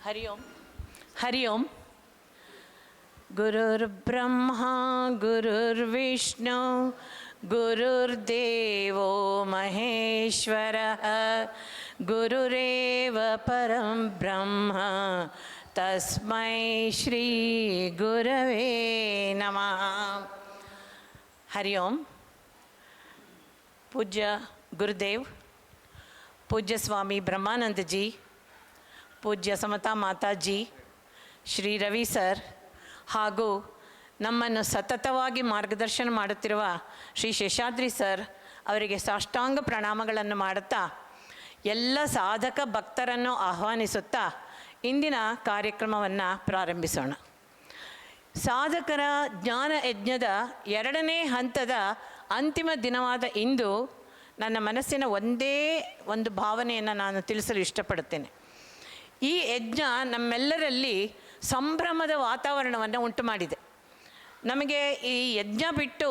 हरि ओम हरि ओम। गुरुर्ब्रह्मा गुरुर्विष्णु गुरुर्देवो महेश्वरः गुरुरेव परं ब्रह्म तस्मै श्री गुरवे नमः। हरि ओम। पूज्य गुरुदेव, पूज्य स्वामी ब्रह्मानंद जी, पूज्य समता माताजी, ಶ್ರೀ ರವಿ ಸರ್ ಹಾಗೂ ನಮ್ಮನ್ನು ಸತತವಾಗಿ ಮಾರ್ಗದರ್ಶನ ಮಾಡುತ್ತಿರುವ ಶ್ರೀ ಶೇಷಾದ್ರಿ ಸರ್ ಅವರಿಗೆ ಸಾಷ್ಟಾಂಗ ಪ್ರಣಾಮಗಳನ್ನು ಮಾಡುತ್ತಾ ಎಲ್ಲ ಸಾಧಕ ಭಕ್ತರನ್ನು ಆಹ್ವಾನಿಸುತ್ತಾ ಇಂದಿನ ಕಾರ್ಯಕ್ರಮವನ್ನು ಪ್ರಾರಂಭಿಸೋಣ. ಸಾಧಕರ ಜ್ಞಾನ ಯಜ್ಞದ 2ನೇ ಹಂತದ ಅಂತಿಮ ದಿನವಾದ ಇಂದು ನನ್ನ ಮನಸ್ಸಿನ ಒಂದೇ ಒಂದು ಭಾವನೆಯನ್ನು ನಾನು ತಿಳಿಸಲು ಇಷ್ಟಪಡುತ್ತೇನೆ. ಈ ಯಜ್ಞ ನಮ್ಮೆಲ್ಲರಲ್ಲಿ ಸಂಭ್ರಮದ ವಾತಾವರಣವನ್ನು ಉಂಟು ಮಾಡಿದೆ. ನಮಗೆ ಈ ಯಜ್ಞ ಬಿಟ್ಟು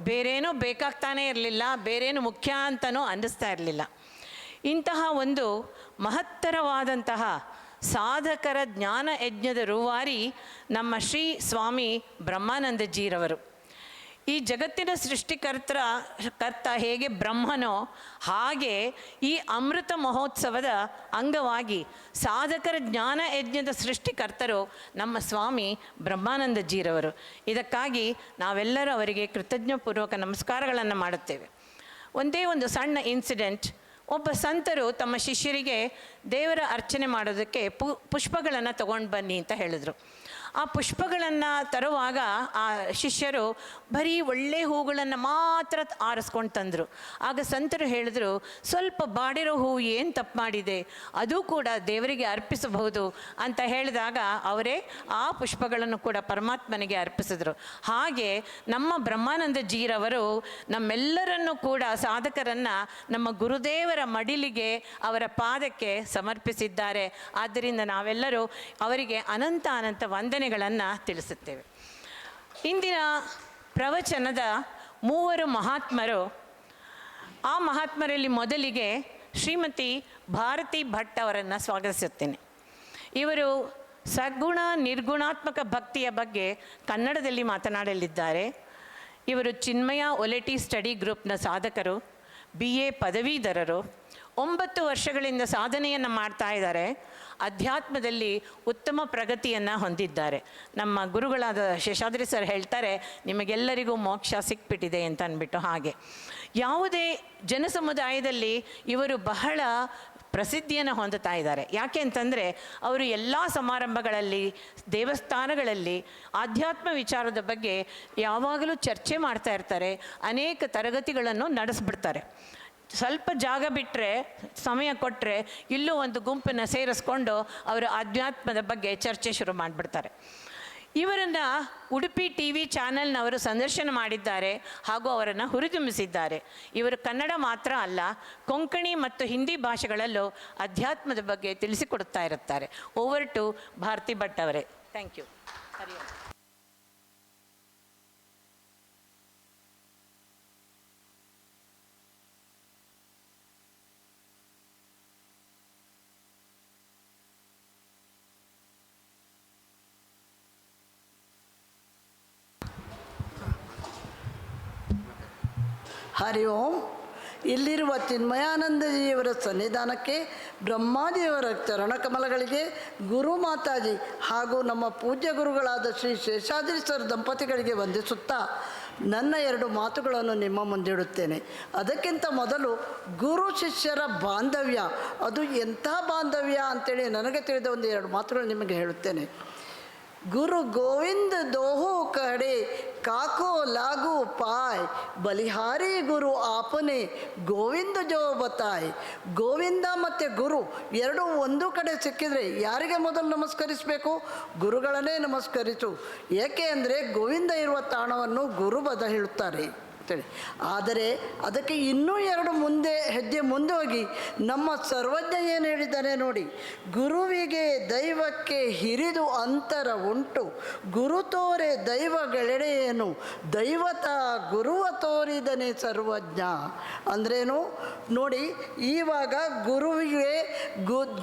ಬೇರೇನೂ ಬೇಕಾಗ್ತಾನೇ ಇರಲಿಲ್ಲ, ಬೇರೇನು ಮುಖ್ಯ ಅಂತಲೂ ಅನ್ನಿಸ್ತಾ ಇರಲಿಲ್ಲ. ಇಂತಹ ಒಂದು ಮಹತ್ತರವಾದಂತಹ ಸಾಧಕರ ಜ್ಞಾನ ಯಜ್ಞದ ರೂವಾರಿ ನಮ್ಮ ಶ್ರೀ ಸ್ವಾಮಿ ಬ್ರಹ್ಮಾನಂದಜೀರವರು. ಈ ಜಗತ್ತಿನ ಕರ್ತ ಹೇಗೆ ಬ್ರಹ್ಮನೋ ಹಾಗೆ ಈ ಅಮೃತ ಮಹೋತ್ಸವದ ಅಂಗವಾಗಿ ಸಾಧಕರ ಜ್ಞಾನ ಯಜ್ಞದ ಸೃಷ್ಟಿಕರ್ತರು ನಮ್ಮ ಸ್ವಾಮಿ ಬ್ರಹ್ಮಾನಂದಜೀರವರು. ಇದಕ್ಕಾಗಿ ನಾವೆಲ್ಲರೂ ಅವರಿಗೆ ಕೃತಜ್ಞಪೂರ್ವಕ ನಮಸ್ಕಾರಗಳನ್ನು ಮಾಡುತ್ತೇವೆ. ಒಂದೇ ಒಂದು ಸಣ್ಣ ಇನ್ಸಿಡೆಂಟ್. ಒಬ್ಬ ಸಂತರು ತಮ್ಮ ಶಿಷ್ಯರಿಗೆ ದೇವರ ಅರ್ಚನೆ ಮಾಡೋದಕ್ಕೆ ಪುಷ್ಪಗಳನ್ನು ತಗೊಂಡು ಬನ್ನಿ ಅಂತ ಹೇಳಿದರು. ಆ ಪುಷ್ಪಗಳನ್ನು ತರುವಾಗ ಆ ಶಿಷ್ಯರು ಬರೀ ಒಳ್ಳೆ ಹೂಗಳನ್ನು ಮಾತ್ರ ಆರಿಸ್ಕೊಂಡು ತಂದರು. ಆಗ ಸಂತರು ಹೇಳಿದರು, ಸ್ವಲ್ಪ ಬಾಡಿರೋ ಹೂವು ಏನು ತಪ್ಪು ಮಾಡಿದೆ, ಅದು ಕೂಡ ದೇವರಿಗೆ ಅರ್ಪಿಸಬಹುದು ಅಂತ ಹೇಳಿದಾಗ ಅವರೇ ಆ ಪುಷ್ಪಗಳನ್ನು ಕೂಡ ಪರಮಾತ್ಮನಿಗೆ ಅರ್ಪಿಸಿದರು. ಹಾಗೆ ನಮ್ಮ ಬ್ರಹ್ಮಾನಂದಜೀರವರು ನಮ್ಮೆಲ್ಲರನ್ನೂ ಕೂಡ ಸಾಧಕರನ್ನು ನಮ್ಮ ಗುರುದೇವರ ಮಡಿಲಿಗೆ ಅವರ ಪಾದಕ್ಕೆ ಸಮರ್ಪಿಸಿದ್ದಾರೆ. ಆದ್ದರಿಂದ ನಾವೆಲ್ಲರೂ ಅವರಿಗೆ ಅನಂತ ಅನಂತ ವಂದನೆಗಳನ್ನು ತಿಳಿಸುತ್ತೇವೆ. ಇಂದಿನ ಪ್ರವಚನದ 3 ಮಹಾತ್ಮರು. ಆ ಮಹಾತ್ಮರಲ್ಲಿ ಮೊದಲಿಗೆ ಶ್ರೀಮತಿ ಭಾರತಿ ಭಟ್ ಅವರನ್ನು ಸ್ವಾಗತಿಸುತ್ತೇನೆ. ಇವರು ಸಗುಣ ನಿರ್ಗುಣಾತ್ಮಕ ಭಕ್ತಿಯ ಬಗ್ಗೆ ಕನ್ನಡದಲ್ಲಿ ಮಾತನಾಡಲಿದ್ದಾರೆ. ಇವರು ಚಿನ್ಮಯ ಒಲೆಟಿ ಸ್ಟಡಿ ಗ್ರೂಪ್ನ ಸಾಧಕರು, BA ಪದವೀಧರರು. 9 ವರ್ಷಗಳಿಂದ ಸಾಧನೆಯನ್ನು ಮಾಡ್ತಾ ಇದ್ದಾರೆ. ಅಧ್ಯಾತ್ಮದಲ್ಲಿ ಉತ್ತಮ ಪ್ರಗತಿಯನ್ನು ಹೊಂದಿದ್ದಾರೆ. ನಮ್ಮ ಗುರುಗಳಾದ ಶೇಷಾದ್ರಿ ಸರ್ ಹೇಳ್ತಾರೆ, ನಿಮಗೆಲ್ಲರಿಗೂ ಮೋಕ್ಷ ಸಿಕ್ಬಿಟ್ಟಿದೆ ಅಂತ ಅಂದ್ಬಿಟ್ಟು. ಹಾಗೆ ಯಾವುದೇ ಜನಸಮುದಾಯದಲ್ಲಿ ಇವರು ಬಹಳ ಪ್ರಸಿದ್ಧಿಯನ್ನು ಹೊಂದುತ್ತಾ ಇದ್ದಾರೆ. ಯಾಕೆ ಅಂತಂದರೆ ಅವರು ಎಲ್ಲ ಸಮಾರಂಭಗಳಲ್ಲಿ, ದೇವಸ್ಥಾನಗಳಲ್ಲಿ ಆಧ್ಯಾತ್ಮ ವಿಚಾರದ ಬಗ್ಗೆ ಯಾವಾಗಲೂ ಚರ್ಚೆ ಮಾಡ್ತಾ ಇರ್ತಾರೆ. ಅನೇಕ ತರಗತಿಗಳನ್ನು ನಡೆಸ್ಬಿಡ್ತಾರೆ. ಸ್ವಲ್ಪ ಜಾಗ ಬಿಟ್ಟರೆ, ಸಮಯ ಕೊಟ್ಟರೆ ಇಲ್ಲೂ ಒಂದು ಗುಂಪನ್ನು ಸೇರಿಸ್ಕೊಂಡು ಅವರು ಆಧ್ಯಾತ್ಮದ ಬಗ್ಗೆ ಚರ್ಚೆ ಶುರು ಮಾಡಿಬಿಡ್ತಾರೆ. ಇವರನ್ನು ಉಡುಪಿ TV ಚಾನೆಲ್ನವರು ಸಂದರ್ಶನ ಮಾಡಿದ್ದಾರೆ ಹಾಗೂ ಅವರನ್ನು ಹುರಿದುಂಬಿಸಿದ್ದಾರೆ. ಇವರು ಕನ್ನಡ ಮಾತ್ರ ಅಲ್ಲ, ಕೊಂಕಣಿ ಮತ್ತು ಹಿಂದಿ ಭಾಷೆಗಳಲ್ಲೂ ಅಧ್ಯಾತ್ಮದ ಬಗ್ಗೆ ತಿಳಿಸಿಕೊಡುತ್ತಾ ಇರುತ್ತಾರೆ. ಓವರ್ ಟು ಭಾರತಿ ಭಟ್ ಅವರೇ. Thank you. ಹರಿ ಓಂ. ಹರಿ ಓಂ. ಇಲ್ಲಿರುವ ಚಿನ್ಮಯಾನಂದಜಿಯವರ ಸನ್ನಿಧಾನಕ್ಕೆ, ಬ್ರಹ್ಮಾಜಿಯವರ ಚರಣಕಮಲಗಳಿಗೆ, ಗುರು ಮಾತಾಜಿ ಹಾಗೂ ನಮ್ಮ ಪೂಜ್ಯ ಗುರುಗಳಾದ ಶ್ರೀ ಶೇಷಾದ್ರಿ ಸರ್ ದಂಪತಿಗಳಿಗೆ ವಂದಿಸುತ್ತಾ ನನ್ನ 2 ಮಾತುಗಳನ್ನು ನಿಮ್ಮ ಮುಂದಿಡುತ್ತೇನೆ. ಅದಕ್ಕಿಂತ ಮೊದಲು ಗುರು ಶಿಷ್ಯರ ಬಾಂಧವ್ಯ, ಅದು ಎಂಥ ಬಾಂಧವ್ಯ ಅಂಥೇಳಿ ನನಗೆ ತಿಳಿದ ಒಂದು 2 ಮಾತುಗಳು ನಿಮಗೆ ಹೇಳುತ್ತೇನೆ. गुरु गोविंद दोहो कहड़े काको लागू पाय बलिहारी गुरु आपने ಗೋವಿಂದ ಜೋ ಬತಾಯ್. ಗೋವಿಂದ ಮತ್ತು ಗುರು ಎರಡೂ ಒಂದು ಕಡೆ ಸಿಕ್ಕಿದರೆ ಯಾರಿಗೆ ಮೊದಲು ನಮಸ್ಕರಿಸಬೇಕು? ಗುರುಗಳನ್ನೇ ನಮಸ್ಕರಿಸು. ಏಕೆ ಅಂದರೆ ಗೋವಿಂದ ಇರುವ ತಾಣವನ್ನು ಗುರು ಬದ ಹೇಳುತ್ತಾರೆ. ಅಂತೇಳಿ. ಆದರೆ ಅದಕ್ಕೆ ಇನ್ನೂ ಎರಡು ಹೆಜ್ಜೆ ಮುಂದೆ ಹೋಗಿ ನಮ್ಮ ಸರ್ವಜ್ಞ ಏನು ಹೇಳಿದ್ದಾನೆ ನೋಡಿ, ಗುರುವಿಗೆ ದೈವಕ್ಕೆ ಹಿರಿದು ಅಂತರ ಉಂಟು, ಗುರು ತೋರೆ ದೈವಗಳೆಡೆಯೇನು, ದೈವತ ಗುರುವ ತೋರಿದನೆ ಸರ್ವಜ್ಞ. ಅಂದ್ರೇನು ನೋಡಿ, ಇವಾಗ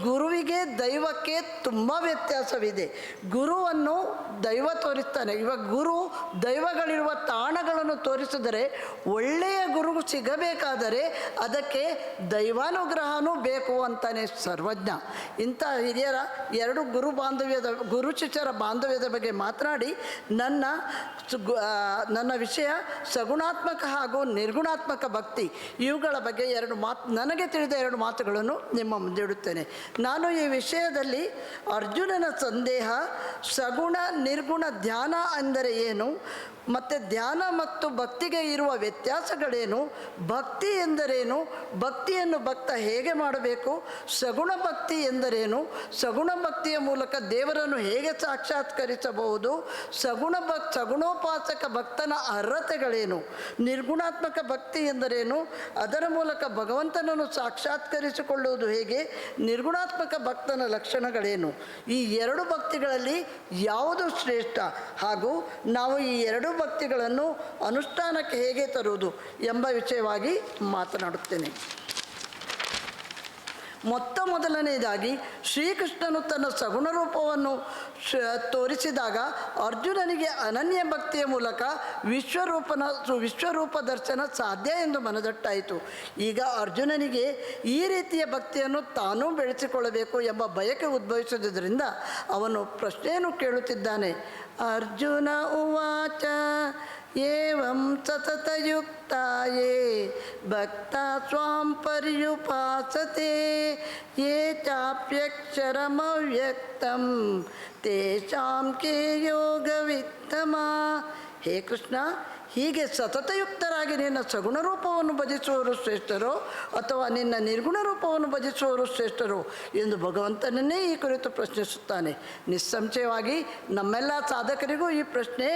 ಗುರುವಿಗೆ ದೈವಕ್ಕೆ ತುಂಬ ವ್ಯತ್ಯಾಸವಿದೆ. ಗುರುವನ್ನು ದೈವ ತೋರಿಸ್ತಾನೆ. ಇವಾಗ ಗುರು ದೈವಗಳಿರುವ ತಾಣಗಳನ್ನು ತೋರಿಸಿದರೆ, ಒಳ್ಳೆಯ ಗುರು ಸಿಗಬೇಕಾದರೆ ಅದಕ್ಕೆ ದೈವಾನುಗ್ರಹನೂ ಬೇಕು ಅಂತಾನೆ ಸರ್ವಜ್ಞ. ಇಂಥ ಹಿರಿಯರ ಎರಡು ಗುರು ಶಿಷ್ಯರ ಬಾಂಧವ್ಯದ ಬಗ್ಗೆ ಮಾತನಾಡಿ ನನ್ನ ವಿಷಯ ಸಗುಣಾತ್ಮಕ ಹಾಗೂ ನಿರ್ಗುಣಾತ್ಮಕ ಭಕ್ತಿ, ಇವುಗಳ ಬಗ್ಗೆ ನನಗೆ ತಿಳಿದ ಎರಡು ಮಾತುಗಳನ್ನು ನಿಮ್ಮ ಮುಂದೆ ಇಡುತ್ತೇನೆ. ನಾನು ಈ ವಿಷಯದಲ್ಲಿ ಅರ್ಜುನನ ಸಂದೇಹ, ಸಗುಣ ನಿರ್ಗುಣ ಧ್ಯಾನ ಅಂದರೆ ಏನು, ಮತ್ತು ಧ್ಯಾನ ಮತ್ತು ಭಕ್ತಿಗೆ ಇರುವ ವ್ಯತ್ಯಾಸಗಳೇನು, ಭಕ್ತಿ ಎಂದರೇನು, ಭಕ್ತಿಯನ್ನು ಭಕ್ತ ಹೇಗೆ ಮಾಡಬೇಕು, ಸಗುಣ ಭಕ್ತಿ ಎಂದರೇನು, ಸಗುಣ ಭಕ್ತಿಯ ಮೂಲಕ ದೇವರನ್ನು ಹೇಗೆ ಸಾಕ್ಷಾತ್ಕರಿಸಬಹುದು, ಸಗುಣೋಪಾಸಕ ಭಕ್ತನ ಅರ್ಹತೆಗಳೇನು, ನಿರ್ಗುಣಾತ್ಮಕ ಭಕ್ತಿ ಎಂದರೇನು, ಅದರ ಮೂಲಕ ಭಗವಂತನನ್ನು ಸಾಕ್ಷಾತ್ಕರಿಸಿಕೊಳ್ಳುವುದು ಹೇಗೆ, ನಿರ್ಗುಣಾತ್ಮಕ ಭಕ್ತನ ಲಕ್ಷಣಗಳೇನು, ಈ ಎರಡು ಭಕ್ತಿಗಳಲ್ಲಿ ಯಾವುದು ಶ್ರೇಷ್ಠ, ಹಾಗೂ ನಾವು ಈ ಎರಡು ಭಕ್ತಿಗಳನ್ನು ಅನುಷ್ಠಾನಕ್ಕೆ ಹೇಗೆ ತರುವುದು ಎಂಬ ವಿಷಯವಾಗಿ ಮಾತನಾಡುತ್ತೇನೆ. ಮೊದಲನೆಯದಾಗಿ ಶ್ರೀಕೃಷ್ಣನು ತನ್ನ ಸಗುಣ ರೂಪವನ್ನು ತೋರಿಸಿದಾಗ ಅರ್ಜುನನಿಗೆ ಅನನ್ಯ ಭಕ್ತಿಯ ಮೂಲಕ ವಿಶ್ವರೂಪ ದರ್ಶನ ಸಾಧ್ಯ ಎಂದು ಮನದಟ್ಟಾಯಿತು. ಈಗ ಅರ್ಜುನನಿಗೆ ಈ ರೀತಿಯ ಭಕ್ತಿಯನ್ನು ತಾನೂ ಬೆಳೆಸಿಕೊಳ್ಳಬೇಕು ಎಂಬ ಬಯಕೆ ಉದ್ಭವಿಸಿದ್ದರಿಂದ ಅವನು ಪ್ರಶ್ನೆಯನ್ನು ಕೇಳುತ್ತಿದ್ದಾನೆ. ಅರ್ಜುನ ಉವಾಚ ಏವಂ ಸತತಯುಕ್ತಾಯೇ ಭಕ್ತಾ ಸ್ವಾಂ ಪರ್ಯುಪಾಸತೆ ಯೇ ಚಾಪ್ಯಕ್ಷರಮವ್ಯಕ್ತಂ ತೇಷಾಂ ಕೇ ಯೋಗವಿತ್ತಮ. ಹೇ ಕೃಷ್ಣ, ಹೀಗೆ ಸತತಯುಕ್ತರಾಗಿ ನಿನ್ನ ಸಗುಣ ರೂಪವನ್ನು ಭಜಿಸುವವರು ಶ್ರೇಷ್ಠರೋ ಅಥವಾ ನಿನ್ನ ನಿರ್ಗುಣ ರೂಪವನ್ನು ಭಜಿಸುವವರು ಶ್ರೇಷ್ಠರೋ ಎಂದು ಭಗವಂತನನ್ನೇ ಈ ಕುರಿತು ಪ್ರಶ್ನಿಸುತ್ತಾನೆ. ನಿಸ್ಸಂಶಯವಾಗಿ ನಮ್ಮೆಲ್ಲ ಸಾಧಕರಿಗೂ ಈ ಪ್ರಶ್ನೆ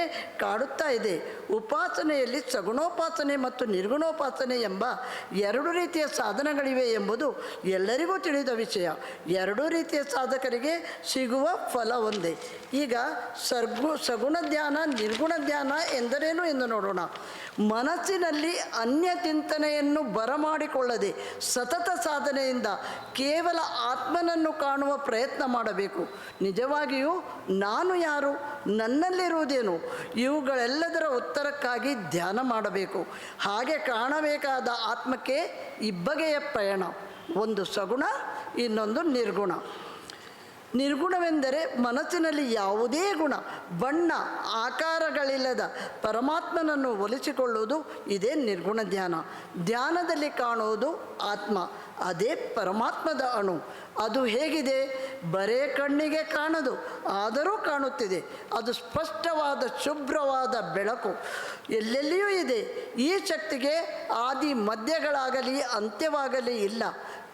ಕಾಡುತ್ತಾ ಇದೆ. ಉಪಾಸನೆಯಲ್ಲಿ ಸಗುಣೋಪಾಸನೆ ಮತ್ತು ನಿರ್ಗುಣೋಪಾಸನೆ ಎಂಬ ಎರಡು ರೀತಿಯ ಸಾಧನಗಳಿವೆ ಎಂಬುದು ಎಲ್ಲರಿಗೂ ತಿಳಿದ ವಿಷಯ. ಎರಡೂ ರೀತಿಯ ಸಾಧಕರಿಗೆ ಸಿಗುವ ಫಲ ಒಂದೇ. ಈಗ ಸಗುಣ ಧ್ಯಾನ, ನಿರ್ಗುಣ ಧ್ಯಾನ ಎಂದರೇನು ಎಂದು ನೋಡೋಣ. ಮನಸ್ಸಿನಲ್ಲಿ ಅನ್ಯ ಚಿಂತನೆಯನ್ನು ಬರಮಾಡಿಕೊಳ್ಳದೆ ಸತತ ಸಾಧನೆಯಿಂದ ಕೇವಲ ಆತ್ಮನನ್ನು ಕಾಣುವ ಪ್ರಯತ್ನ ಮಾಡಬೇಕು. ನಿಜವಾಗಿಯೂ ನಾನು ಯಾರು, ನನ್ನಲ್ಲಿರುವುದೇನು, ಇವುಗಳೆಲ್ಲದರ ಉತ್ತರಕ್ಕಾಗಿ ಧ್ಯಾನ ಮಾಡಬೇಕು. ಹಾಗೆ ಕಾಣಬೇಕಾದ ಆತ್ಮಕ್ಕೆ ಇಬ್ಬಗೆಯ ಪ್ರಯಾಣ, ಒಂದು ಸಗುಣ, ಇನ್ನೊಂದು ನಿರ್ಗುಣ. ನಿರ್ಗುಣವೆಂದರೆ ಮನಸ್ಸಿನಲ್ಲಿ ಯಾವುದೇ ಗುಣ, ಬಣ್ಣ, ಆಕಾರಗಳಿಲ್ಲದ ಪರಮಾತ್ಮನನ್ನು ಒಲಿಸಿಕೊಳ್ಳುವುದು. ಇದೇ ನಿರ್ಗುಣ ಧ್ಯಾನ. ಧ್ಯಾನದಲ್ಲಿ ಕಾಣುವುದು ಆತ್ಮ, ಅದೇ ಪರಮಾತ್ಮದ ಅಣು. ಅದು ಹೇಗಿದೆ? ಬರೇ ಕಣ್ಣಿಗೆ ಕಾಣದು, ಆದರೂ ಕಾಣುತ್ತಿದೆ. ಅದು ಸ್ಪಷ್ಟವಾದ ಶುಭ್ರವಾದ ಬೆಳಕು, ಎಲ್ಲೆಲ್ಲಿಯೂ ಇದೆ. ಈ ಶಕ್ತಿಗೆ ಆದಿ ಮಧ್ಯಗಳಾಗಲಿ ಅಂತ್ಯವಾಗಲಿ ಇಲ್ಲ.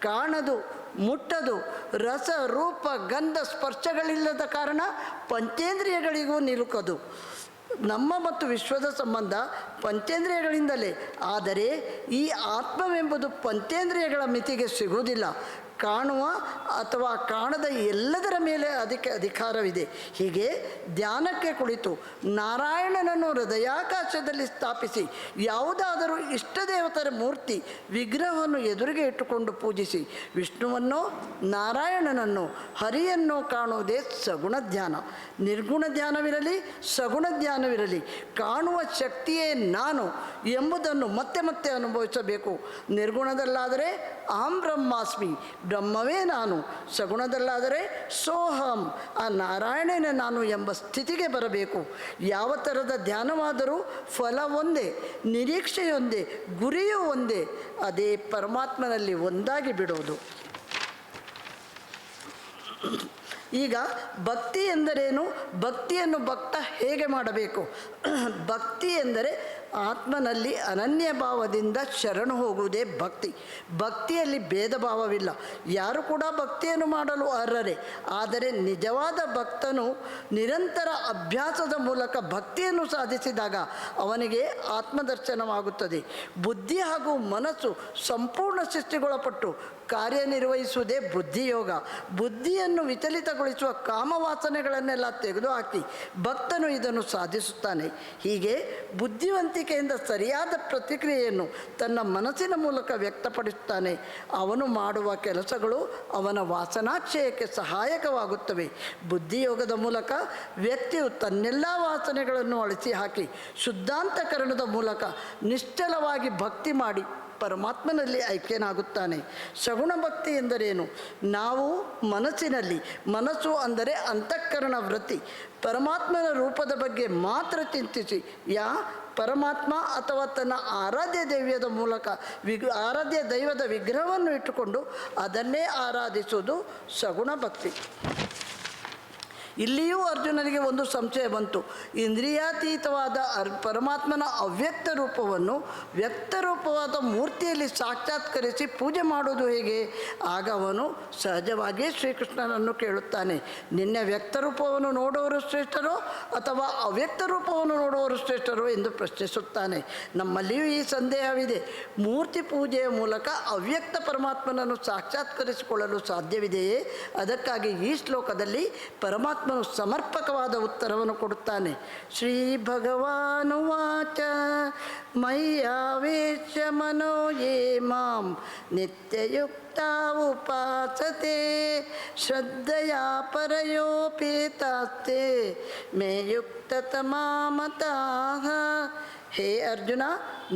ಕಾಣದು, ಮುಟ್ಟದು, ರಸ ರೂಪ ಗಂಧ ಸ್ಪರ್ಶಗಳಿಲ್ಲದ ಕಾರಣ ಪಂಚೇಂದ್ರಿಯಗಳಿಗೂ ನಿಲುಕದು. ನಮ್ಮ ಮತ್ತು ವಿಶ್ವದ ಸಂಬಂಧ ಪಂಚೇಂದ್ರಿಯಗಳಿಂದಲೇ. ಆದರೆ ಈ ಆತ್ಮವೆಂಬುದು ಪಂಚೇಂದ್ರಿಯಗಳ ಮಿತಿಗೆ ಸಿಗುವುದಿಲ್ಲ. ಕಾಣುವ ಅಥವಾ ಕಾಣದ ಎಲ್ಲದರ ಮೇಲೆ ಅದಕ್ಕೆ ಅಧಿಕಾರವಿದೆ. ಹೀಗೆ ಧ್ಯಾನಕ್ಕೆ ಕುಳಿತು ನಾರಾಯಣನನ್ನು ಹೃದಯಾಕಾಶದಲ್ಲಿ ಸ್ಥಾಪಿಸಿ ಯಾವುದಾದರೂ ಇಷ್ಟ ದೇವತರ ಮೂರ್ತಿ ವಿಗ್ರಹವನ್ನು ಎದುರಿಗೆ ಇಟ್ಟುಕೊಂಡು ಪೂಜಿಸಿ ವಿಷ್ಣುವನ್ನು, ನಾರಾಯಣನನ್ನು, ಹರಿಯನ್ನು ಕಾಣುವುದೇ ಸಗುಣ ಧ್ಯಾನ. ನಿರ್ಗುಣ ಧ್ಯಾನವಿರಲಿ, ಸಗುಣ ಧ್ಯಾನವಿರಲಿ, ಕಾಣುವ ಶಕ್ತಿಯೇ ನಾನು ಎಂಬುದನ್ನು ಮತ್ತೆ ಮತ್ತೆ ಅನುಭವಿಸಬೇಕು. ನಿರ್ಗುಣದಲ್ಲಾದರೆ ಅಹಂ ಬ್ರಹ್ಮಾಸ್ಮಿ, ಬ್ರಹ್ಮವೇ ನಾನು. ಸಗುಣದಲ್ಲಾದರೆ ಸೋಹಂ, ಆ ನಾರಾಯಣನೇ ನಾನು ಎಂಬ ಸ್ಥಿತಿಗೆ ಬರಬೇಕು. ಯಾವ ಥರದ ಧ್ಯಾನವಾದರೂ ಫಲ ಒಂದೇ, ನಿರೀಕ್ಷೆಯೊಂದೇ, ಗುರಿಯೂ ಒಂದೇ. ಅದೇ ಪರಮಾತ್ಮನಲ್ಲಿ ಒಂದಾಗಿ ಬಿಡುವುದು. ಈಗ ಭಕ್ತಿ ಎಂದರೇನು? ಭಕ್ತಿಯನ್ನು ಭಕ್ತ ಹೇಗೆ ಮಾಡಬೇಕು? ಭಕ್ತಿ ಎಂದರೆ ಆತ್ಮನಲ್ಲಿ ಅನನ್ಯ ಭಾವದಿಂದ ಶರಣು ಹೋಗುವುದೇ ಭಕ್ತಿ. ಭಕ್ತಿಯಲ್ಲಿ ಭೇದ ಭಾವವಿಲ್ಲ. ಯಾರು ಕೂಡ ಭಕ್ತಿಯನ್ನು ಮಾಡಲು ಅರ್ಹರೇ. ಆದರೆ ನಿಜವಾದ ಭಕ್ತನು ನಿರಂತರ ಅಭ್ಯಾಸದ ಮೂಲಕ ಭಕ್ತಿಯನ್ನು ಸಾಧಿಸಿದಾಗ ಅವನಿಗೆ ಆತ್ಮದರ್ಶನವಾಗುತ್ತದೆ. ಬುದ್ಧಿ ಹಾಗೂ ಮನಸ್ಸು ಸಂಪೂರ್ಣ ಸೃಷ್ಟಿಗೊಳಪಟ್ಟು ಕಾರ್ಯನಿರ್ವಹಿಸುವುದೇ ಬುದ್ಧಿಯೋಗ. ಬುದ್ಧಿಯನ್ನು ವಿಚಲಿತಗೊಳಿಸುವ ಕಾಮವಾಸನೆಗಳನ್ನೆಲ್ಲ ತೆಗೆದುಹಾಕಿ ಭಕ್ತನು ಇದನ್ನು ಸಾಧಿಸುತ್ತಾನೆ. ಹೀಗೆ ಬುದ್ಧಿವಂತಿಕೆಯಿಂದ ಸರಿಯಾದ ಪ್ರತಿಕ್ರಿಯೆಯನ್ನು ತನ್ನ ಮನಸ್ಸಿನ ಮೂಲಕ ವ್ಯಕ್ತಪಡಿಸುತ್ತಾನೆ. ಅವನು ಮಾಡುವ ಕೆಲಸಗಳು ಅವನ ವಾಸನಾಕ್ಷಯಕ್ಕೆ ಸಹಾಯಕವಾಗುತ್ತವೆ. ಬುದ್ಧಿಯೋಗದ ಮೂಲಕ ವ್ಯಕ್ತಿಯು ತನ್ನೆಲ್ಲ ವಾಸನೆಗಳನ್ನು ಅಳಿಸಿ ಹಾಕಿ ಶುದ್ಧಾಂತಕರಣದ ಮೂಲಕ ನಿಶ್ಚಲವಾಗಿ ಭಕ್ತಿ ಮಾಡಿ ಪರಮಾತ್ಮನಲ್ಲಿ ಐಕ್ಯನಾಗುತ್ತಾನೆ. ಸಗುಣ ಭಕ್ತಿ ಎಂದರೇನು? ನಾವು ಮನಸ್ಸಿನಲ್ಲಿ, ಮನಸ್ಸು ಅಂದರೆ ಅಂತಃಕರಣ ವೃತ್ತಿ, ಪರಮಾತ್ಮನ ರೂಪದ ಬಗ್ಗೆ ಮಾತ್ರ ಚಿಂತಿಸಿ ಪರಮಾತ್ಮ ಅಥವಾ ತನ್ನ ಆರಾಧ್ಯ ದೈವದ ಮೂಲಕ ಆರಾಧ್ಯ ದೈವದ ವಿಗ್ರಹವನ್ನು ಇಟ್ಟುಕೊಂಡು ಅದನ್ನೇ ಆರಾಧಿಸುವುದು ಸಗುಣ ಭಕ್ತಿ. ಇಲ್ಲಿಯೂ ಅರ್ಜುನನಿಗೆ ಒಂದು ಸಂಶಯ ಬಂತು. ಇಂದ್ರಿಯಾತೀತವಾದ ಪರಮಾತ್ಮನ ಅವ್ಯಕ್ತ ರೂಪವನ್ನು ವ್ಯಕ್ತ ರೂಪವಾದ ಮೂರ್ತಿಯಲ್ಲಿ ಸಾಕ್ಷಾತ್ಕರಿಸಿ ಪೂಜೆ ಮಾಡುವುದು ಹೇಗೆ? ಆಗ ಅವನು ಸಹಜವಾಗಿಯೇ ಶ್ರೀಕೃಷ್ಣನನ್ನು ಕೇಳುತ್ತಾನೆ, ನಿನ್ನ ವ್ಯಕ್ತ ರೂಪವನ್ನು ನೋಡುವವರು ಶ್ರೇಷ್ಠರೋ ಅಥವಾ ಅವ್ಯಕ್ತ ರೂಪವನ್ನು ನೋಡುವವರು ಶ್ರೇಷ್ಠರೋ ಎಂದು ಪ್ರಶ್ನಿಸುತ್ತಾನೆ. ನಮ್ಮಲ್ಲಿಯೂ ಈ ಸಂದೇಹವಿದೆ. ಮೂರ್ತಿ ಪೂಜೆಯ ಮೂಲಕ ಅವ್ಯಕ್ತ ಪರಮಾತ್ಮನನ್ನು ಸಾಕ್ಷಾತ್ಕರಿಸಿಕೊಳ್ಳಲು ಸಾಧ್ಯವಿದೆಯೇ? ಅದಕ್ಕಾಗಿ ಈ ಶ್ಲೋಕದಲ್ಲಿ ಪರಮಾತ್ಮನು ಸಮರ್ಪಕವಾದ ಉತ್ತರವನ್ನು ಕೊಡುತ್ತಾನೆ. ಶ್ರೀ ಭಗವಾನುವಾಚ ಮಯ್ಯಾವೇಶ ಮನೋ ಯೇ ಮಾಂ ನಿತ್ಯಯುಕ್ತ ಉಪಾಸತೆ ಶ್ರದ್ಧೆಯ ಪರಯೋಪೇತಾಸ್ತೆ ಮೇ ಯುಕ್ತತಮಾ ಮತಾಃ. ಹೇ ಅರ್ಜುನ,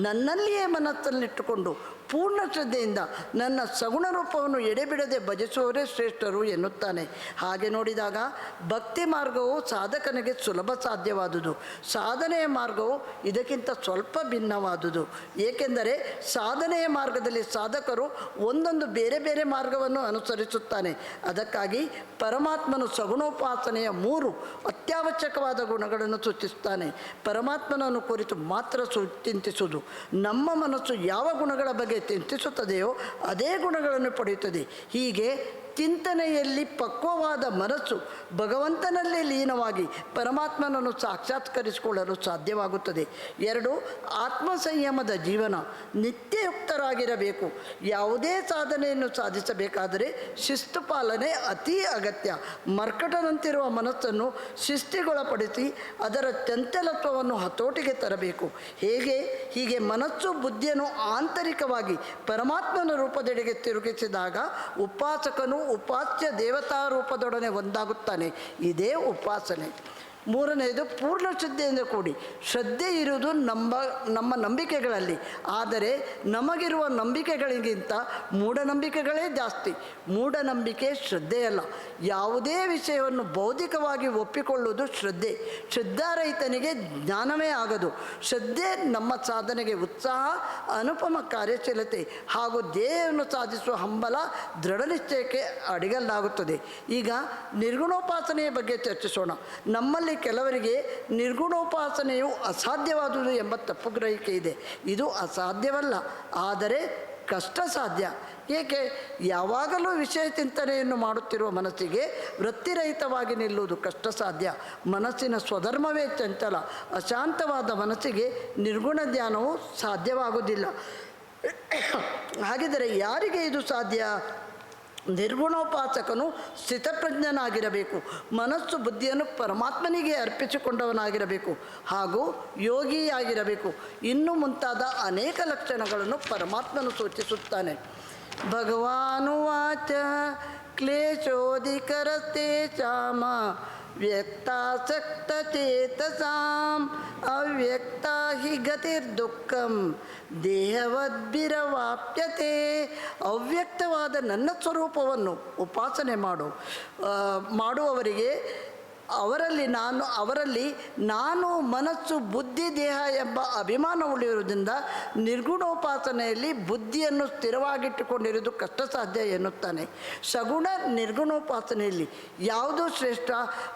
ನನ್ನಲ್ಲಿಯೇ ಮನಸ್ಸನ್ನಿಟ್ಟುಕೊಂಡು ಪೂರ್ಣ ಶ್ರದ್ಧೆಯಿಂದ ನನ್ನ ಸಗುಣ ರೂಪವನ್ನು ಎಡೆಬಿಡದೆ ಭಜಿಸುವವರೇ ಶ್ರೇಷ್ಠರು ಎನ್ನುತ್ತಾನೆ. ಹಾಗೆ ನೋಡಿದಾಗ ಭಕ್ತಿ ಮಾರ್ಗವು ಸಾಧಕನಿಗೆ ಸುಲಭ ಸಾಧ್ಯವಾದುದು. ಸಾಧನೆಯ ಮಾರ್ಗವು ಇದಕ್ಕಿಂತ ಸ್ವಲ್ಪ ಭಿನ್ನವಾದುದು. ಏಕೆಂದರೆ ಸಾಧನೆಯ ಮಾರ್ಗದಲ್ಲಿ ಸಾಧಕರು ಒಂದೊಂದು ಬೇರೆ ಬೇರೆ ಮಾರ್ಗವನ್ನು ಅನುಸರಿಸುತ್ತಾನೆ. ಅದಕ್ಕಾಗಿ ಪರಮಾತ್ಮನು ಸಗುಣೋಪಾಸನೆಯ 3 ಅತ್ಯವಶ್ಯಕವಾದ ಗುಣಗಳನ್ನು ಸೂಚಿಸುತ್ತಾನೆ. ಪರಮಾತ್ಮನನ್ನು ಕುರಿತು ಮಾತ್ರ ಚಿಂತಿಸುವುದು. ನಮ್ಮ ಮನಸ್ಸು ಯಾವ ಗುಣಗಳ ಬಗ್ಗೆ ಚಿಂತಿಸುತ್ತದೆಯೋ ಅದೇ ಗುಣಗಳನ್ನು ಪಡೆಯುತ್ತದೆ. ಹೀಗೆ ಚಿಂತನೆಯಲ್ಲಿ ಪಕ್ವವಾದ ಮನಸ್ಸು ಭಗವಂತನಲ್ಲೇ ಲೀನವಾಗಿ ಪರಮಾತ್ಮನನ್ನು ಸಾಕ್ಷಾತ್ಕರಿಸಿಕೊಳ್ಳಲು ಸಾಧ್ಯವಾಗುತ್ತದೆ. 2, ಆತ್ಮ ಸಂಯಮದ ಜೀವನ. ನಿತ್ಯಯುಕ್ತರಾಗಿರಬೇಕು. ಯಾವುದೇ ಸಾಧನೆಯನ್ನು ಸಾಧಿಸಬೇಕಾದರೆ ಶಿಸ್ತು ಪಾಲನೆ ಅತೀ ಅಗತ್ಯ. ಮರ್ಕಟನಂತಿರುವ ಮನಸ್ಸನ್ನು ಶಿಸ್ತಿಗೊಳಪಡಿಸಿ ಅದರ ಚಂಚಲತ್ವವನ್ನು ಹತೋಟಿಗೆ ತರಬೇಕು. ಹೀಗೆ ಮನಸ್ಸು ಬುದ್ಧಿಯನ್ನು ಆಂತರಿಕವಾಗಿ ಪರಮಾತ್ಮನ ರೂಪದೆಡೆಗೆ ತಿರುಗಿಸಿದಾಗ ಉಪಾಸಕನು ಉಪಾಸ್ಯ ದೇವತಾ ರೂಪದೊಡನೆ ಒಂದಾಗುತ್ತಾನೆ. ಇದೇ ಉಪಾಸನೆ. 3ನೇದು ಪೂರ್ಣ ಶ್ರದ್ಧೆಯಿಂದ ಕೂಡಿ. ಶ್ರದ್ಧೆ ಇರುವುದು ನಮ್ಮ ನಂಬಿಕೆಗಳಲ್ಲಿ. ಆದರೆ ನಮಗಿರುವ ನಂಬಿಕೆಗಳಿಗಿಂತ ಮೂಢನಂಬಿಕೆಗಳೇ ಜಾಸ್ತಿ. ಮೂಢನಂಬಿಕೆ ಶ್ರದ್ಧೆಯಲ್ಲ. ಯಾವುದೇ ವಿಷಯವನ್ನು ಬೌದ್ಧಿಕವಾಗಿ ಒಪ್ಪಿಕೊಳ್ಳುವುದು ಶ್ರದ್ಧೆ. ಶ್ರದ್ಧಾರಹಿತನಿಗೆ ಜ್ಞಾನವೇ ಆಗದು. ಶ್ರದ್ಧೆ ನಮ್ಮ ಸಾಧನೆಗೆ ಉತ್ಸಾಹ, ಅನುಪಮ ಕಾರ್ಯಶೀಲತೆ ಹಾಗೂ ಧ್ಯೇಯವನ್ನು ಸಾಧಿಸುವ ಹಂಬಲ, ದೃಢನಿಶ್ಚಯಕ್ಕೆ ಅಡಿಗಲ್ಲಾಗುತ್ತದೆ. ಈಗ ನಿರ್ಗುಣೋಪಾಸನೆಯ ಬಗ್ಗೆ ಚರ್ಚಿಸೋಣ. ನಮ್ಮಲ್ಲಿ ಕೆಲವರಿಗೆ ನಿರ್ಗುಣೋಪಾಸನೆಯು ಅಸಾಧ್ಯವಾದುದು ಎಂಬ ತಪ್ಪು ಗ್ರಹಿಕೆ ಇದೆ. ಇದು ಅಸಾಧ್ಯವಲ್ಲ, ಆದರೆ ಕಷ್ಟ ಸಾಧ್ಯ. ಏಕೆ? ಯಾವಾಗಲೂ ವಿಷಯ ಚಿಂತನೆಯನ್ನು ಮಾಡುತ್ತಿರುವ ಮನಸ್ಸಿಗೆ ವೃತ್ತಿರಹಿತವಾಗಿ ನಿಲ್ಲುವುದು ಕಷ್ಟ ಸಾಧ್ಯ. ಮನಸ್ಸಿನ ಸ್ವಧರ್ಮವೇ ಚಂಚಲ. ಅಶಾಂತವಾದ ಮನಸ್ಸಿಗೆ ನಿರ್ಗುಣ ಧ್ಯಾನವು ಸಾಧ್ಯವಾಗುವುದಿಲ್ಲ. ಹಾಗಿದ್ದರೆ ಯಾರಿಗೆ ಇದು ಸಾಧ್ಯ? ನಿರ್ಗುಣೋಪಾಸಕನು ಸ್ಥಿತಪ್ರಜ್ಞನಾಗಿರಬೇಕು. ಮನಸ್ಸು ಬುದ್ಧಿಯನ್ನು ಪರಮಾತ್ಮನಿಗೆ ಅರ್ಪಿಸಿಕೊಂಡವನಾಗಿರಬೇಕು ಹಾಗೂ ಯೋಗಿಯಾಗಿರಬೇಕು. ಇನ್ನು ಮುಂತಾದ ಅನೇಕ ಲಕ್ಷಣಗಳನ್ನು ಪರಮಾತ್ಮನು ಸೂಚಿಸುತ್ತಾನೆ. ಭಗವಾನುವಾಚ ಕ್ಲೇಶೋಧಿಕರತೆ ಚಾಮ ವ್ಯಕ್ತಾಸಕ್ತಚೇತಸಾಂ ಅವ್ಯಕ್ತ ಹಿ ಗತಿರ್ದುಃಖಂ ದೇಹವದ್ಭಿರವಾಪ್ಯತೆ. ಅವ್ಯಕ್ತವಾದ ನನ್ನ ಸ್ವರೂಪವನ್ನು ಉಪಾಸನೆ ಮಾಡುವವರಿಗೆ ಅವರಲ್ಲಿ ನಾನು ಮನಸ್ಸು ಬುದ್ಧಿ ದೇಹ ಎಂಬ ಅಭಿಮಾನ ಉಳಿಯುವುದರಿಂದ ನಿರ್ಗುಣೋಪಾಸನೆಯಲ್ಲಿ ಬುದ್ಧಿಯನ್ನು ಸ್ಥಿರವಾಗಿಟ್ಟುಕೊಂಡಿರುವುದು ಕಷ್ಟ ಸಾಧ್ಯ ಎನ್ನುತ್ತಾನೆ. ಸಗುಣ ನಿರ್ಗುಣೋಪಾಸನೆಯಲ್ಲಿ ಯಾವುದು ಶ್ರೇಷ್ಠ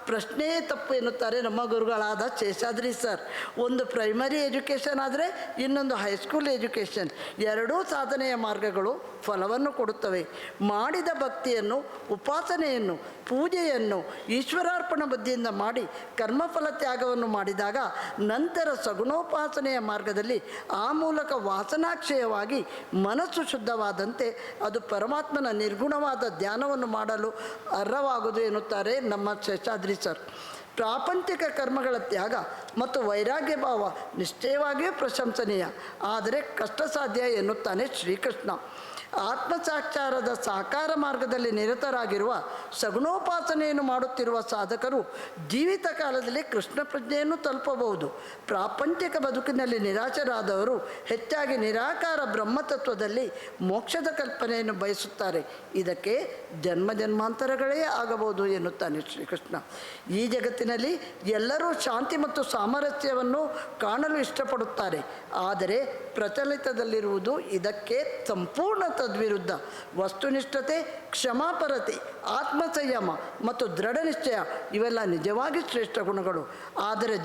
ಪ್ರಶ್ನೆಯೇ ತಪ್ಪು ಎನ್ನುತ್ತಾರೆ ನಮ್ಮ ಗುರುಗಳಾದ ಶೇಷಾದ್ರಿ ಸರ್. ಒಂದು ಪ್ರೈಮರಿ ಎಜುಕೇಷನ್ ಆದರೆ ಇನ್ನೊಂದು ಹೈಸ್ಕೂಲ್ ಎಜುಕೇಷನ್, ಎರಡೂ ಸಾಧನೆಯ ಮಾರ್ಗಗಳು ಫಲವನ್ನು ಕೊಡುತ್ತವೆ. ಮಾಡಿದ ಭಕ್ತಿಯನ್ನು, ಉಪಾಸನೆಯನ್ನು, ಪೂಜೆಯನ್ನು ಈಶ್ವರಾರ್ಪಣ ಬುದ್ಧಿಯಿಂದ ಮಾಡಿ ಕರ್ಮಫಲ ತ್ಯಾಗವನ್ನು ಮಾಡಿದಾಗ ನಂತರ ಸಗುಣೋಪಾಸನೆಯ ಮಾರ್ಗದಲ್ಲಿ ಆ ಮೂಲಕ ವಾಸನಾಕ್ಷಯವಾಗಿ ಮನಸ್ಸು ಶುದ್ಧವಾದಂತೆ ಅದು ಪರಮಾತ್ಮನ ನಿರ್ಗುಣವಾದ ಧ್ಯಾನವನ್ನು ಮಾಡಲು ಅರ್ಹವಾಗುವುದು ಎನ್ನುತ್ತಾರೆ ನಮ್ಮ ಶೇಷಾದ್ರಿ ಸರ್. ಪ್ರಾಪಂಚಿಕ ಕರ್ಮಗಳ ತ್ಯಾಗ ಮತ್ತು ವೈರಾಗ್ಯ ಭಾವ ನಿಶ್ಚಯವಾಗಿಯೂ ಪ್ರಶಂಸನೀಯ, ಆದರೆ ಕಷ್ಟ ಸಾಧ್ಯ ಎನ್ನುತ್ತಾನೆ ಶ್ರೀಕೃಷ್ಣ. ಆತ್ಮಸಾಕ್ಷಾರದ ಸಾಕಾರ ಮಾರ್ಗದಲ್ಲಿ ನಿರತರಾಗಿರುವ ಸಗುಣೋಪಾಸನೆಯನ್ನು ಮಾಡುತ್ತಿರುವ ಸಾಧಕರು ಜೀವಿತ ಕಾಲದಲ್ಲಿ ಕೃಷ್ಣ ಪ್ರಜ್ಞೆಯನ್ನು ತಲುಪಬಹುದು. ಪ್ರಾಪಂಚಿಕ ಬದುಕಿನಲ್ಲಿ ನಿರಾಶರಾದವರು ಹೆಚ್ಚಾಗಿ ನಿರಾಕಾರ ಬ್ರಹ್ಮತತ್ವದಲ್ಲಿ ಮೋಕ್ಷದ ಕಲ್ಪನೆಯನ್ನು ಬಯಸುತ್ತಾರೆ. ಇದಕ್ಕೆ ಜನ್ಮ ಜನ್ಮಾಂತರಗಳೇ ಆಗಬಹುದು ಎನ್ನುತ್ತಾನೆ ಶ್ರೀಕೃಷ್ಣ. ಈ ಜಗತ್ತಿನಲ್ಲಿ ಎಲ್ಲರೂ ಶಾಂತಿ ಮತ್ತು ಸಾಮರಸ್ಯವನ್ನು ಕಾಣಲು ಇಷ್ಟಪಡುತ್ತಾರೆ, ಆದರೆ ಪ್ರಚಲಿತದಲ್ಲಿರುವುದು ಇದಕ್ಕೆ ಸಂಪೂರ್ಣ ತದ್ವಿರುದ್ಧ. ವಸ್ತುನಿಷ್ಠತೆ, ಕ್ಷಮಾಪರತೆ, ಆತ್ಮಸಂಯಮ ಮತ್ತು ದೃಢ ನಿಶ್ಚಯ ಇವೆಲ್ಲ ನಿಜವಾಗಿ ಶ್ರೇಷ್ಠ ಗುಣಗಳು. ಆದರೆ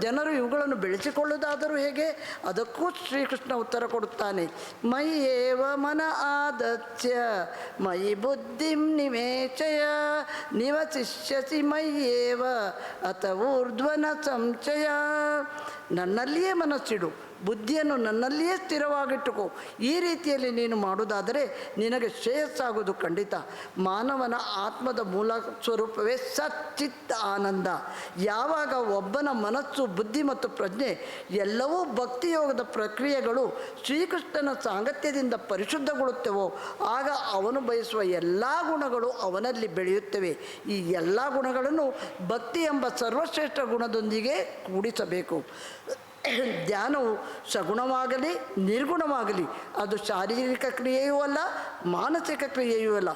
ಜನರು ಇವುಗಳನ್ನು ಬೆಳೆಸಿಕೊಳ್ಳುವುದಾದರೂ ಹೇಗೆ? ಅದಕ್ಕೂ ಶ್ರೀಕೃಷ್ಣ ಉತ್ತರ ಕೊಡುತ್ತಾನೆ. ಮಯಿ ಏವ ಮನ ಆದತ್ಯ ಮಯಿ ಬುದ್ಧಿಂ ನಿವೇಶಯ ನಿವಸಿಷ್ಯಸಿ ಮಯ್ಯೇವ ಅತ ಊರ್ಧ್ವನ ಸಂಶಯ. ನನ್ನಲ್ಲಿಯೇ ಮನಸ್ಸಿಡು, ಬುದ್ಧಿಯನ್ನು ನನ್ನಲ್ಲಿಯೇ ಸ್ಥಿರವಾಗಿಟ್ಟುಕೋ. ಈ ರೀತಿಯಲ್ಲಿ ನೀನು ಮಾಡುವುದಾದರೆ ನಿನಗೆ ಶ್ರೇಯಸ್ಸಾಗುವುದು ಖಂಡಿತ. ಮಾನವನ ಆತ್ಮದ ಮೂಲ ಸ್ವರೂಪವೇ ಸಚ್ಚಿತ್ ಆನಂದ. ಯಾವಾಗ ಒಬ್ಬನ ಮನಸ್ಸು, ಬುದ್ಧಿ ಮತ್ತು ಪ್ರಜ್ಞೆ ಎಲ್ಲವೂ ಭಕ್ತಿಯೋಗದ ಪ್ರಕ್ರಿಯೆಗಳು ಶ್ರೀಕೃಷ್ಣನ ಸಾಂಗತ್ಯದಿಂದ ಪರಿಶುದ್ಧಗೊಳ್ಳುತ್ತವೋ ಆಗ ಅವನು ಬಯಸುವ ಎಲ್ಲ ಗುಣಗಳು ಅವನಲ್ಲಿ ಬೆಳೆಯುತ್ತವೆ. ಈ ಎಲ್ಲ ಗುಣಗಳನ್ನು ಭಕ್ತಿ ಎಂಬ ಸರ್ವಶ್ರೇಷ್ಠ ಗುಣದೊಂದಿಗೆ ಕೂಡಿಸಬೇಕು. ಧ್ಯಾನವು ಸಗುಣವಾಗಲಿ ನಿರ್ಗುಣವಾಗಲಿ ಅದು ಶಾರೀರಿಕ ಕ್ರಿಯೆಯೂ ಅಲ್ಲ, ಮಾನಸಿಕ ಕ್ರಿಯೆಯೂ ಅಲ್ಲ.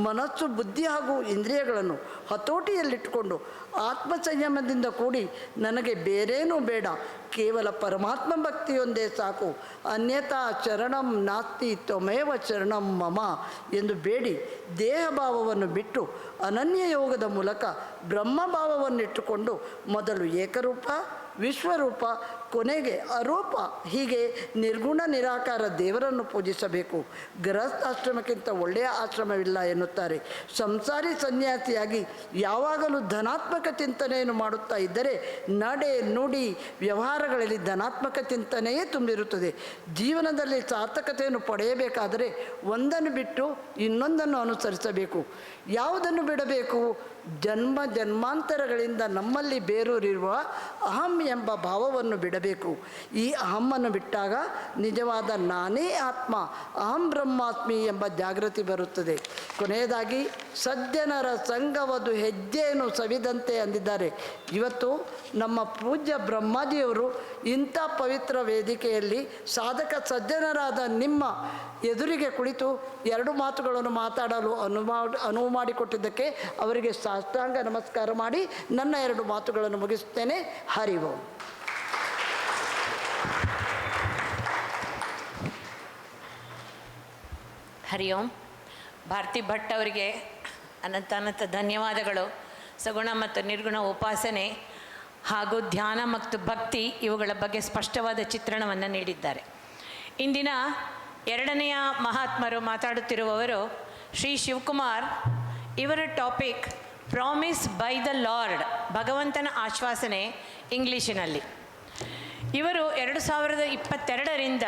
ಮನಸ್ಸು, ಬುದ್ಧಿ ಹಾಗೂ ಇಂದ್ರಿಯಗಳನ್ನು ಹತೋಟಿಯಲ್ಲಿಟ್ಟುಕೊಂಡು ಆತ್ಮ ಸಂಯಮದಿಂದ ಕೂಡಿ ನನಗೆ ಬೇರೇನೂ ಬೇಡ, ಕೇವಲ ಪರಮಾತ್ಮ ಭಕ್ತಿಯೊಂದೇ ಸಾಕು, ಅನ್ಯಥಾ ಶರಣಂ ನಾಸ್ತಿ ತ್ವಮೇವ ಶರಣಂ ಮಮ ಎಂದು ಬೇಡಿ ದೇಹಭಾವವನ್ನು ಬಿಟ್ಟು ಅನನ್ಯ ಯೋಗದ ಮೂಲಕ ಬ್ರಹ್ಮಭಾವವನ್ನಿಟ್ಟುಕೊಂಡು ಮೊದಲು ಏಕರೂಪ, ವಿಶ್ವರೂಪ, ಕೊನೆಗೆ ಅರೂಪ, ಹೀಗೆ ನಿರ್ಗುಣ ನಿರಾಕಾರ ದೇವರನ್ನು ಪೂಜಿಸಬೇಕು. ಗೃಹಸ್ಥಾಶ್ರಮಕ್ಕಿಂತ ಒಳ್ಳೆಯ ಆಶ್ರಮವಿಲ್ಲ ಎನ್ನುತ್ತಾರೆ. ಸಂಸಾರಿ ಸನ್ಯಾಸಿಯಾಗಿ ಯಾವಾಗಲೂ ಧನಾತ್ಮಕ ಚಿಂತನೆಯನ್ನು ಮಾಡುತ್ತಾ ಇದ್ದರೆ ನಡೆ, ನುಡಿ, ವ್ಯವಹಾರಗಳಲ್ಲಿ ಧನಾತ್ಮಕ ಚಿಂತನೆಯೇ ತುಂಬಿರುತ್ತದೆ. ಜೀವನದಲ್ಲಿ ಸಾರ್ಥಕತೆಯನ್ನು ಪಡೆಯಬೇಕಾದರೆ ಒಂದನ್ನು ಬಿಟ್ಟು ಇನ್ನೊಂದನ್ನು ಅನುಸರಿಸಬೇಕು. ಯಾವುದನ್ನು ಬಿಡಬೇಕು? ಜನ್ಮ ಜನ್ಮಾಂತರಗಳಿಂದ ನಮ್ಮಲ್ಲಿ ಬೇರೂರಿರುವ ಅಹಂ ಎಂಬ ಭಾವವನ್ನು ಬಿಡಬೇಕು. ಈ ಅಹಮ್ಮನ್ನು ಬಿಟ್ಟಾಗ ನಿಜವಾದ ನಾನೇ ಆತ್ಮ, ಅಹಂ ಬ್ರಹ್ಮಾಸ್ಮಿ ಎಂಬ ಜಾಗೃತಿ ಬರುತ್ತದೆ. ಕೊನೆಯದಾಗಿ ಸಜ್ಜನರ ಸಂಘವದು ಹೆಜ್ಜೆಯನ್ನು ಸವಿದಂತೆ ಅಂದಿದ್ದಾರೆ. ಇವತ್ತು ನಮ್ಮ ಪೂಜ್ಯ ಬ್ರಹ್ಮಾಜಿಯವರು ಇಂಥ ಪವಿತ್ರ ವೇದಿಕೆಯಲ್ಲಿ ಸಾಧಕ ಸಜ್ಜನರಾದ ನಿಮ್ಮ ಎದುರಿಗೆ ಕುಳಿತು ಎರಡು ಮಾತುಗಳನ್ನು ಮಾತಾಡಲು ಅನುವು ಮಾಡಿಕೊಟ್ಟಿದ್ದಕ್ಕೆ ಅವರಿಗೆ ಸಾಷ್ಟಾಂಗ ನಮಸ್ಕಾರ ಮಾಡಿ ನನ್ನ ಎರಡು ಮಾತುಗಳನ್ನು ಮುಗಿಸುತ್ತೇನೆ. ಹರಿ ಓಂ. ಹರಿ ಓಂ. ಭಾರತಿ ಭಟ್ ಅವರಿಗೆ ಅನಂತ ಧನ್ಯವಾದಗಳು. ಸಗುಣ ಮತ್ತು ನಿರ್ಗುಣ ಉಪಾಸನೆ ಹಾಗೂ ಧ್ಯಾನ ಮತ್ತು ಭಕ್ತಿ ಇವುಗಳ ಬಗ್ಗೆ ಸ್ಪಷ್ಟವಾದ ಚಿತ್ರಣವನ್ನು ನೀಡಿದ್ದಾರೆ. ಇಂದಿನ ಎರಡನೆಯ ಮಹಾತ್ಮರು ಮಾತಾಡುತ್ತಿರುವವರು ಶ್ರೀ ಶಿವಕುಮಾರ್. ಇವರ topic promise by the lord, ಭಗವಂತನ ಆಶ್ವಾಸನೆ ಇಂಗ್ಲೀಷಿನಲ್ಲಿ. ಇವರು 2022ರಿಂದ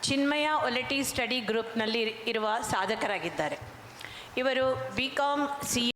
ಚಿನ್ಮಯ ಒಲೆಟಿ ಸ್ಟಡಿ ಗ್ರೂಪ್ನಲ್ಲಿ ಇರುವ ಸಾಧಕರಾಗಿದ್ದಾರೆ. ಇವರು BCom CA